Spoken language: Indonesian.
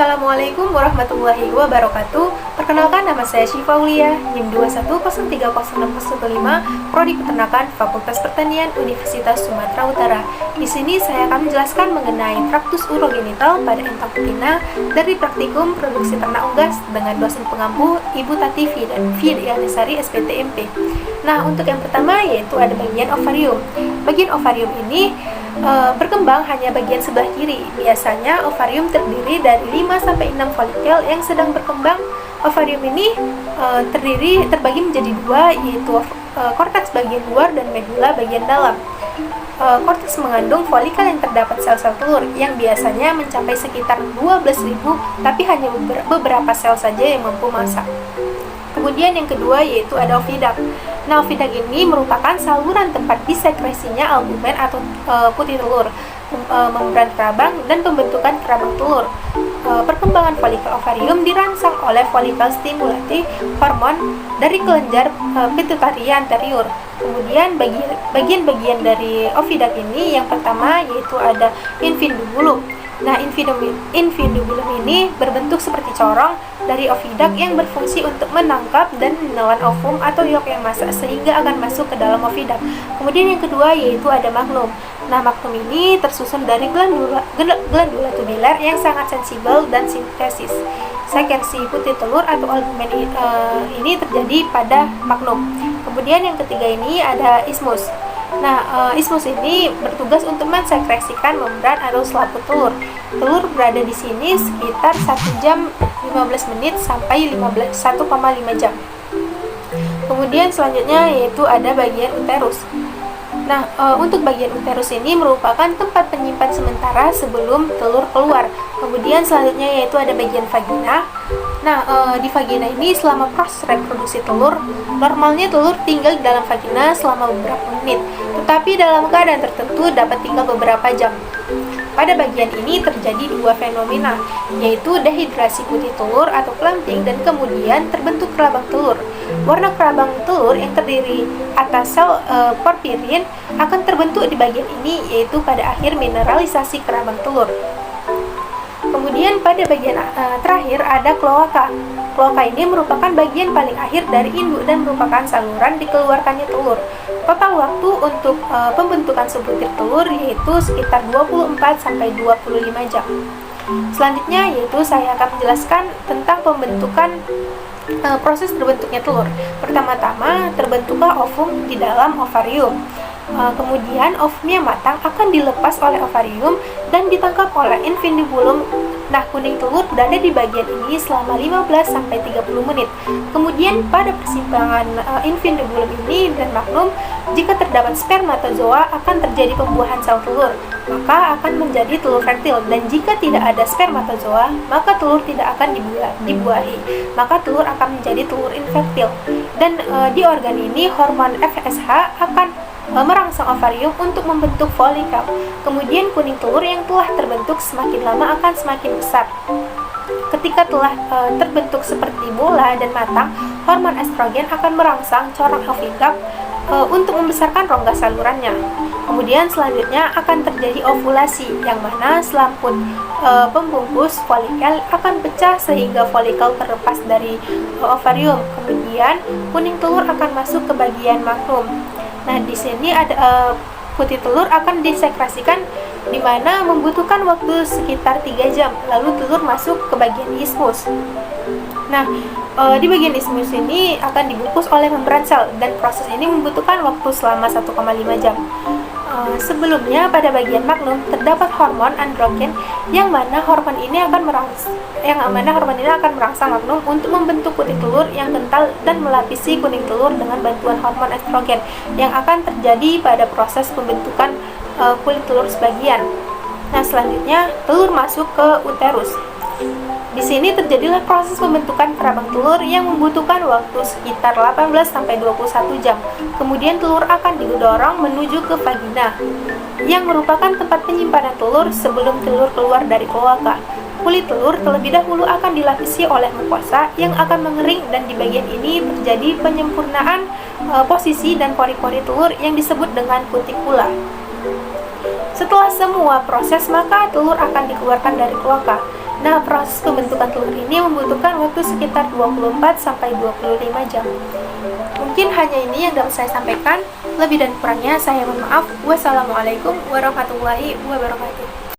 Assalamualaikum warahmatullahi wabarakatuh. Perkenalkan, nama saya Syifa Aulia, NIM 21030615, Prodi Peternakan, Fakultas Pertanian, Universitas Sumatera Utara. Di sini saya akan menjelaskan mengenai traktus urogenital pada entang betina dari Praktikum Produksi Ternak Unggas dengan dosen pengampu Ibu Tati Fidianasari SPTMP. Nah, untuk yang pertama yaitu ada bagian ovarium. Bagian ovarium ini berkembang hanya bagian sebelah kiri. Biasanya ovarium terdiri dari 5-6 folikel yang sedang berkembang. Ovarium ini terbagi menjadi dua, yaitu korteks bagian luar dan medula bagian dalam. Korteks mengandung folikel yang terdapat sel-sel telur yang biasanya mencapai sekitar 12.000, tapi hanya beberapa sel saja yang mampu masak. Kemudian yang kedua yaitu ada ovidak. Nah, ovidak ini merupakan saluran tempat disekresinya albumen atau putih telur, membran kerabang, dan pembentukan kerabang telur. Perkembangan folikel ovarium dirangsang oleh folikel stimulasi hormon dari kelenjar pituitari anterior. Kemudian bagian-bagian dari ovidak ini yang pertama yaitu ada infundibulum. Nah, infundibulum ini berbentuk seperti corong dari ovidak yang berfungsi untuk menangkap dan menelan ovum atau yolk yang masak sehingga akan masuk ke dalam ovidak. Kemudian yang kedua yaitu ada magnum. Nah, magnum ini tersusun dari glandula tubular yang sangat sensibel dan sintesis. Sekresi putih telur atau albumen ini terjadi pada magnum. Kemudian yang ketiga ini ada isthmus. Nah, isthmus ini bertugas untuk mensekresikan membran atau selaput telur. Telur berada di sini sekitar 1 jam 15 menit sampai 1,5 jam. Kemudian selanjutnya yaitu ada bagian uterus. Nah, untuk bagian uterus ini merupakan tempat penyimpan sementara sebelum telur keluar. Kemudian selanjutnya yaitu ada bagian vagina. Nah, di vagina ini selama proses reproduksi telur, normalnya telur tinggal di dalam vagina selama beberapa menit, tetapi dalam keadaan tertentu dapat tinggal beberapa jam. Pada bagian ini terjadi dua fenomena, yaitu dehidrasi putih telur atau clumping dan kemudian terbentuk kerabang telur. Warna kerabang telur yang terdiri atas sel porfirin akan terbentuk di bagian ini, yaitu pada akhir mineralisasi kerabang telur. Kemudian pada bagian terakhir ada kloaka. Kloaka ini merupakan bagian paling akhir dari induk dan merupakan saluran dikeluarkannya telur. Total waktu untuk pembentukan sebutir telur yaitu sekitar 24-25 jam. Selanjutnya yaitu saya akan menjelaskan tentang pembentukan proses terbentuknya telur. Pertama-tama terbentuklah ovum di dalam ovarium. Kemudian ovumnya matang akan dilepas oleh ovarium dan ditangkap oleh infundibulum. Nah, kuning telur berada di bagian ini selama 15-30 menit. Kemudian pada persimpangan infundibulum ini dan magnum, jika terdapat spermatozoa akan terjadi pembuahan sel telur, maka akan menjadi telur fertil. Dan jika tidak ada spermatozoa, maka telur tidak akan dibuahi, maka telur akan menjadi telur infertil. Dan di organ ini hormon FSH akan merangsang ovarium untuk membentuk folikel. Kemudian kuning telur yang telah terbentuk semakin lama akan semakin besar. Ketika telah terbentuk seperti bola dan matang, hormon estrogen akan merangsang corong ovidak untuk membesarkan rongga salurannya. Kemudian selanjutnya akan terjadi ovulasi, yang mana selaput pembungkus folikel akan pecah sehingga folikel terlepas dari ovarium. Kemudian kuning telur akan masuk ke bagian magnum. Nah, di sini ada putih telur akan disekresikan, di mana membutuhkan waktu sekitar 3 jam, lalu telur masuk ke bagian isthmus. Nah, di bagian isthmus ini akan dibungkus oleh membran sel dan proses ini membutuhkan waktu selama 1,5 jam. Sebelumnya pada bagian magnum terdapat hormon androgen yang mana hormon ini akan merangsang magnum untuk membentuk putih telur yang kental dan melapisi kuning telur dengan bantuan hormon estrogen yang akan terjadi pada proses pembentukan kulit telur sebagian. Nah, selanjutnya telur masuk ke uterus. Di sini terjadilah proses pembentukan kerabang telur yang membutuhkan waktu sekitar 18-21 jam. Kemudian telur akan didorong menuju ke vagina, yang merupakan tempat penyimpanan telur sebelum telur keluar dari kloaka. Kulit telur terlebih dahulu akan dilapisi oleh mukosa yang akan mengering, dan di bagian ini terjadi penyempurnaan posisi dan pori-pori telur yang disebut dengan kutikula. Setelah semua proses, maka telur akan dikeluarkan dari kloaka. Nah, proses pembentukan telur ini membutuhkan waktu sekitar 24-25 jam. Mungkin hanya ini yang dapat saya sampaikan. Lebih dan kurangnya saya mohon maaf. Wassalamualaikum warahmatullahi wabarakatuh.